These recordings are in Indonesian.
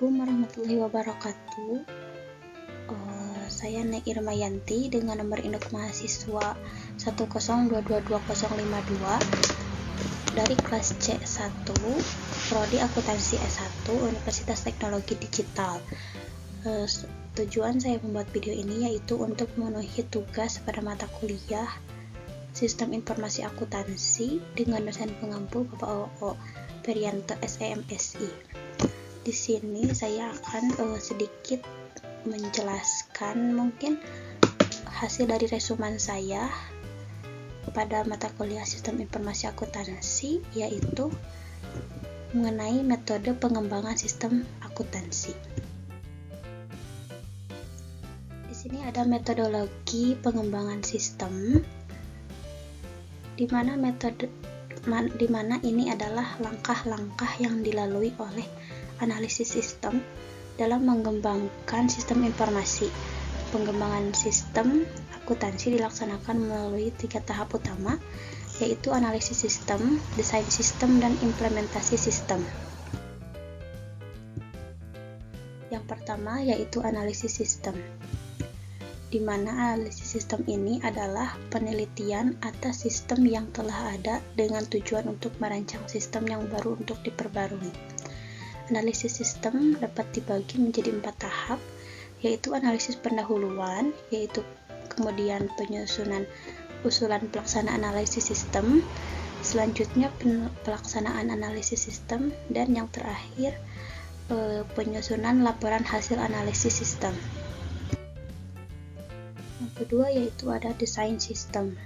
Assalamualaikum warahmatullahi wabarakatuh. Saya Nek Irmayanti dengan nomor induk mahasiswa 102225052 dari kelas C1 Prodi Akuntansi S1 Universitas Teknologi Digital. Tujuan saya membuat video ini yaitu untuk memenuhi tugas pada mata kuliah Sistem Informasi Akuntansi dengan dosen pengampu Bapak O.O. Perianto SEMSI. Di sini saya akan sedikit menjelaskan mungkin hasil dari resumen saya pada mata kuliah Sistem Informasi Akuntansi, yaitu mengenai metode pengembangan sistem akuntansi. Di sini ada metodologi pengembangan sistem, di mana ini adalah langkah-langkah yang dilalui oleh analisis sistem dalam mengembangkan sistem informasi. Pengembangan sistem akuntansi dilaksanakan melalui 3 tahap utama, yaitu analisis sistem, desain sistem, dan implementasi sistem. Yang pertama yaitu analisis sistem, di mana analisis sistem ini adalah penelitian atas sistem yang telah ada dengan tujuan untuk merancang sistem yang baru untuk diperbarui. Analisis sistem dapat dibagi menjadi 4 tahap, yaitu analisis pendahuluan, yaitu kemudian penyusunan usulan pelaksanaan analisis sistem, selanjutnya pelaksanaan analisis sistem, dan yang terakhir penyusunan laporan hasil analisis sistem. Yang kedua yaitu ada desain sistem.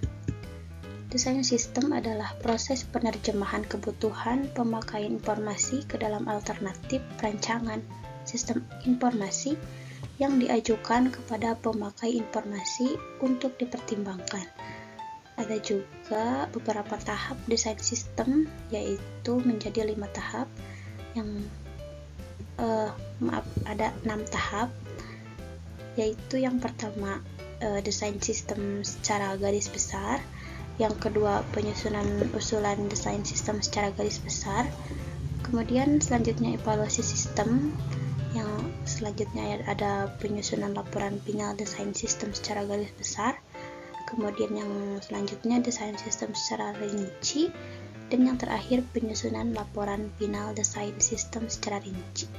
Desain sistem adalah proses penerjemahan kebutuhan pemakaian informasi ke dalam alternatif perancangan sistem informasi yang diajukan kepada pemakai informasi untuk dipertimbangkan. Ada juga beberapa tahap desain sistem, yaitu menjadi 5 tahap, ada 6 tahap, yaitu yang pertama desain sistem secara garis besar, yang kedua penyusunan usulan desain sistem secara garis besar, kemudian selanjutnya evaluasi sistem, yang selanjutnya ada penyusunan laporan final desain sistem secara garis besar, kemudian yang selanjutnya desain sistem secara rinci, dan yang terakhir penyusunan laporan final desain sistem secara rinci.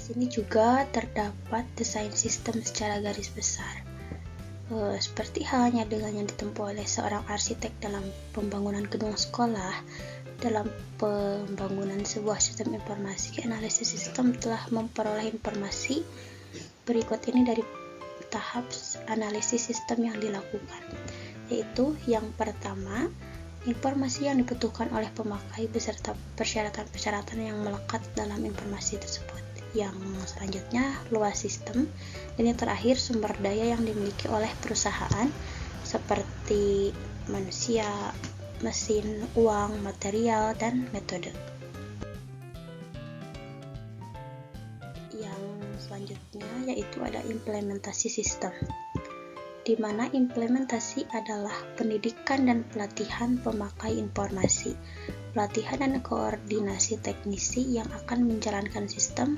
Di sini juga terdapat desain sistem secara garis besar. Seperti halnya dengan yang ditempuh oleh seorang arsitek dalam pembangunan gedung sekolah, dalam pembangunan sebuah sistem informasi, analisis sistem telah memperoleh informasi berikut ini dari tahap analisis sistem yang dilakukan, yaitu yang pertama, informasi yang dibutuhkan oleh pemakai beserta persyaratan-persyaratan yang melekat dalam informasi tersebut. Yang selanjutnya luas sistem, dan yang terakhir sumber daya yang dimiliki oleh perusahaan seperti manusia, mesin, uang, material, dan metode. Yang selanjutnya yaitu ada implementasi sistem, di mana implementasi adalah pendidikan dan pelatihan pemakai informasi, pelatihan dan koordinasi teknisi yang akan menjalankan sistem,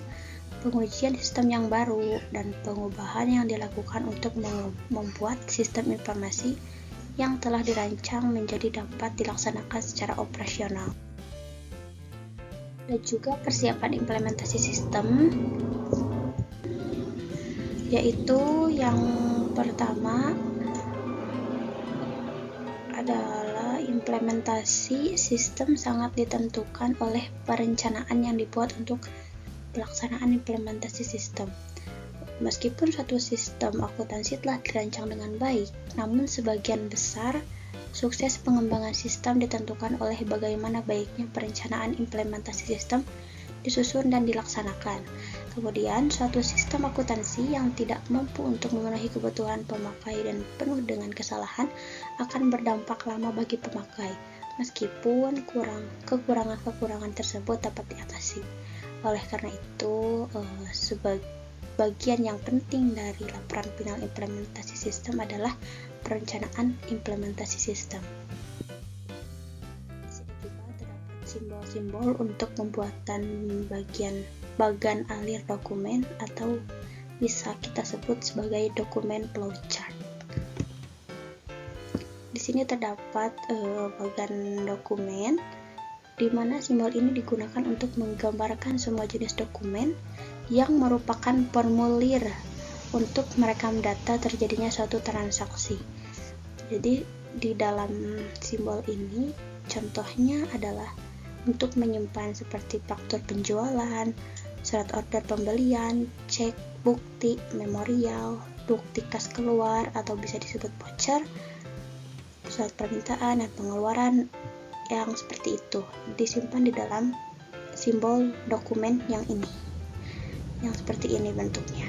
pengujian sistem yang baru, dan pengubahan yang dilakukan untuk membuat sistem informasi yang telah dirancang menjadi dapat dilaksanakan secara operasional. Dan juga persiapan implementasi sistem, yaitu yang pertama adalah implementasi sistem sangat ditentukan oleh perencanaan yang dibuat untuk pelaksanaan implementasi sistem. Meskipun suatu sistem akuntansi telah dirancang dengan baik, namun sebagian besar sukses pengembangan sistem ditentukan oleh bagaimana baiknya perencanaan implementasi sistem disusun dan dilaksanakan. Kemudian, suatu sistem akuntansi yang tidak mampu untuk memenuhi kebutuhan pemakai dan penuh dengan kesalahan akan berdampak lama bagi pemakai, meskipun kekurangan-kekurangan tersebut dapat diatasi. Oleh karena itu, bagian yang penting dari laporan final implementasi sistem adalah perencanaan implementasi sistem. Di sini juga simbol-simbol untuk pembuatan bagan alir dokumen, atau bisa kita sebut sebagai dokumen flowchart. Di sini terdapat bagan dokumen, di mana simbol ini digunakan untuk menggambarkan semua jenis dokumen yang merupakan formulir untuk merekam data terjadinya suatu transaksi. Jadi di dalam simbol ini contohnya adalah untuk menyimpan seperti faktur penjualan, surat order pembelian, cek, bukti, memorial, bukti kas keluar atau bisa disebut voucher, surat permintaan dan pengeluaran yang seperti itu disimpan di dalam simbol dokumen yang seperti ini bentuknya.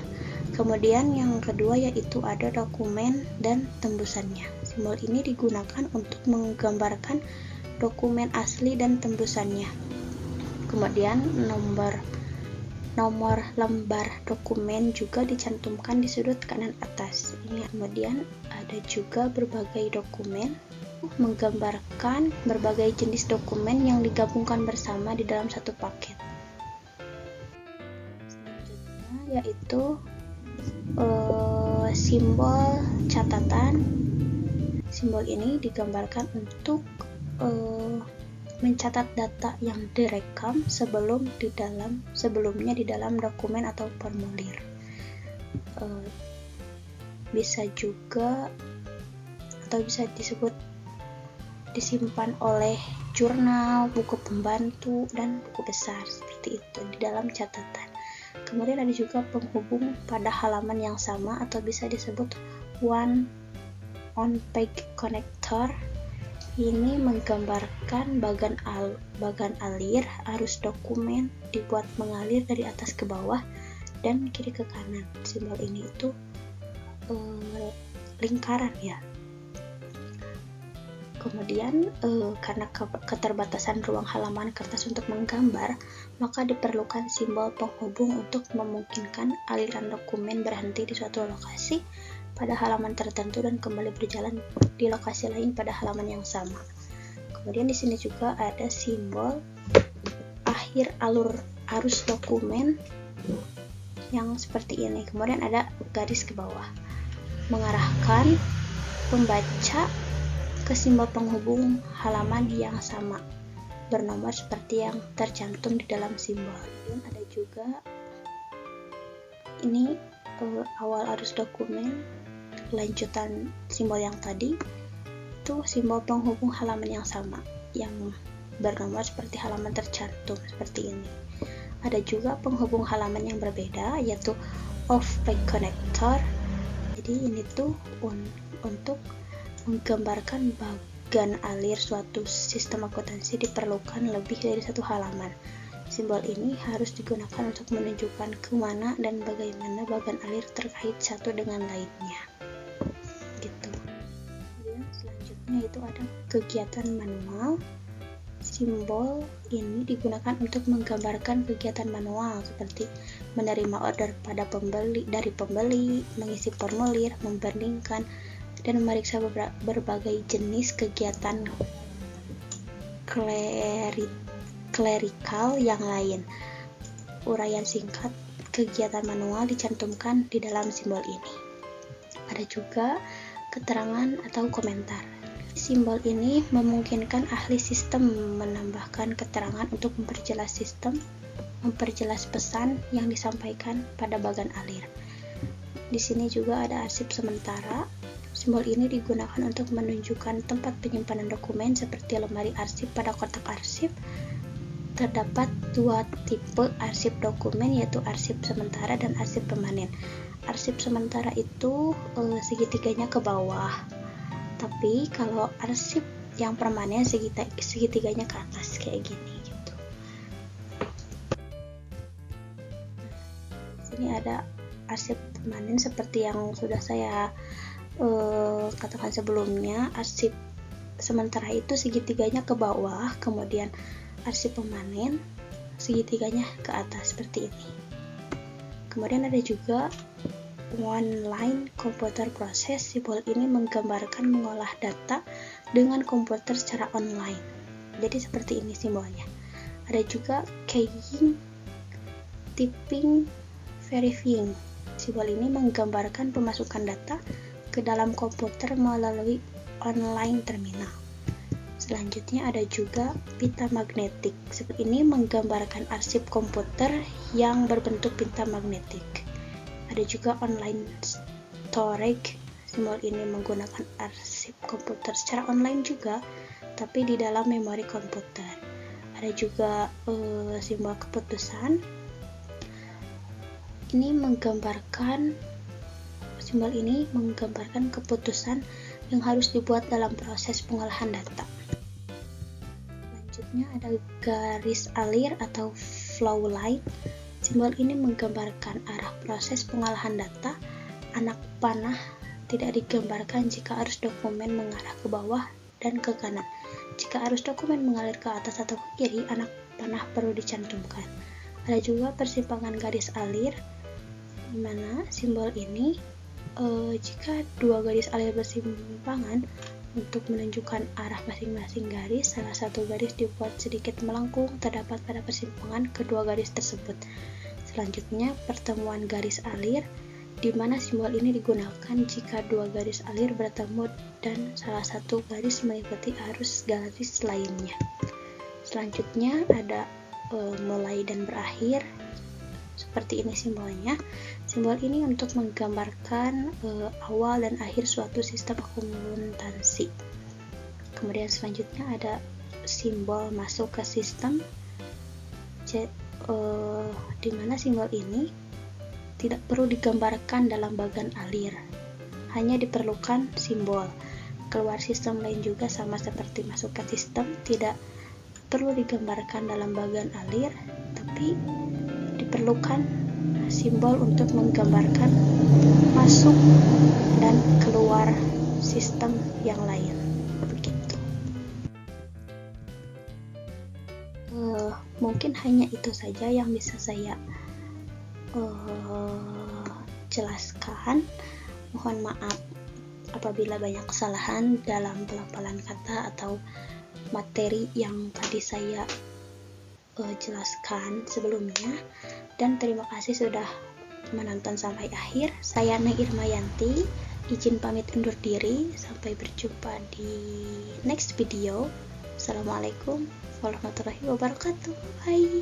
Kemudian yang kedua yaitu ada dokumen dan tembusannya. Simbol ini digunakan untuk menggambarkan dokumen asli dan tembusannya. Kemudian nomor lembar dokumen juga dicantumkan di sudut kanan atas. Kemudian ada juga berbagai dokumen, menggambarkan berbagai jenis dokumen yang digabungkan bersama di dalam satu paket. Selanjutnya yaitu simbol catatan. Simbol ini digambarkan untuk mencatat data yang direkam sebelumnya di dalam dokumen atau formulir. Bisa juga atau bisa disebut disimpan oleh jurnal, buku pembantu, dan buku besar seperti itu di dalam catatan. Kemudian ada juga penghubung pada halaman yang sama atau bisa disebut one on page connector. Ini menggambarkan bagan alir arus dokumen dibuat mengalir dari atas ke bawah dan kiri ke kanan. Simbol ini itu lingkaran ya. Kemudian karena keterbatasan ruang halaman kertas untuk menggambar, maka diperlukan simbol penghubung untuk memungkinkan aliran dokumen berhenti di suatu lokasi pada halaman tertentu dan kembali berjalan di lokasi lain pada halaman yang sama. Kemudian di sini juga ada simbol akhir alur arus dokumen yang seperti ini. Kemudian ada garis ke bawah mengarahkan pembaca ke simbol penghubung halaman yang sama bernomor seperti yang tercantum di dalam simbol. Kemudian ada juga ini awal arus dokumen, lanjutan simbol yang tadi itu simbol penghubung halaman yang sama yang bernomor seperti halaman tercantum seperti ini. Ada juga penghubung halaman yang berbeda yaitu off page connector. Jadi ini tuh untuk menggambarkan bagan alir suatu sistem akuntansi diperlukan lebih dari satu halaman. Simbol ini harus digunakan untuk menunjukkan kemana dan bagaimana bagan alir terkait satu dengan lainnya. Gitu. Kemudian selanjutnya itu ada kegiatan manual. Simbol ini digunakan untuk menggambarkan kegiatan manual seperti menerima order dari pembeli, mengisi formulir, membandingkan, dan memeriksa berbagai jenis kegiatan klerikal yang lain. Uraian singkat kegiatan manual dicantumkan di dalam simbol ini. Ada juga keterangan atau komentar. Simbol ini memungkinkan ahli sistem menambahkan keterangan untuk memperjelas sistem, memperjelas pesan yang disampaikan pada bagan alir. Di sini juga ada arsip sementara. Simbol ini digunakan untuk menunjukkan tempat penyimpanan dokumen seperti lemari arsip pada kotak arsip. Terdapat dua tipe arsip dokumen yaitu arsip sementara dan arsip permanen. Arsip sementara itu segitiganya ke bawah. Tapi kalau arsip yang permanen segitiganya ke atas kayak gini gitu. Sini ada arsip permanen seperti yang sudah saya katakan sebelumnya. Arsip sementara itu segitiganya ke bawah, kemudian arsip permanen segitiganya ke atas seperti ini. Kemudian ada juga one line computer process. Simbol ini menggambarkan mengolah data dengan komputer secara online. Jadi seperti ini simbolnya. Ada juga keying, typing, verifying. Simbol ini menggambarkan pemasukan data ke dalam komputer melalui online terminal. Selanjutnya ada juga pita magnetik. Simbol ini menggambarkan arsip komputer yang berbentuk pita magnetik. Ada juga online storage. Simbol ini menggunakan arsip komputer secara online juga, tapi di dalam memori komputer. Ada juga simbol keputusan. Simbol ini menggambarkan keputusan yang harus dibuat dalam proses pengolahan data. Selanjutnya ada garis alir atau flow line. Simbol ini menggambarkan arah proses pengolahan data. Anak panah tidak digambarkan jika arus dokumen mengarah ke bawah dan ke kanan. Jika arus dokumen mengalir ke atas atau ke kiri, anak panah perlu dicantumkan. Ada juga persimpangan garis alir, di mana simbol ini jika dua garis alir bersimpangan, untuk menunjukkan arah masing-masing garis, salah satu garis dibuat sedikit melengkung terdapat pada persimpangan kedua garis tersebut. Selanjutnya, pertemuan garis alir, di mana simbol ini digunakan jika dua garis alir bertemu dan salah satu garis mengikuti arus garis lainnya. Selanjutnya ada mulai dan berakhir. Seperti ini simbolnya. Simbol ini untuk menggambarkan awal dan akhir suatu sistem akuntansi. Kemudian selanjutnya ada simbol masuk ke sistem, di mana simbol ini tidak perlu digambarkan dalam bagan alir, hanya diperlukan simbol. Keluar sistem lain juga sama seperti masuk ke sistem, tidak perlu digambarkan dalam bagan alir, tapi diperlukan simbol untuk menggambarkan masuk dan keluar sistem yang lain. Begitu. Mungkin hanya itu saja yang bisa saya jelaskan. Mohon maaf apabila banyak kesalahan dalam pelafalan kata atau materi yang tadi saya jelaskan sebelumnya, dan terima kasih sudah menonton sampai akhir. Saya Neng Irmayanti, izin pamit undur diri, sampai berjumpa di next video. Assalamualaikum warahmatullahi wabarakatuh. Bye.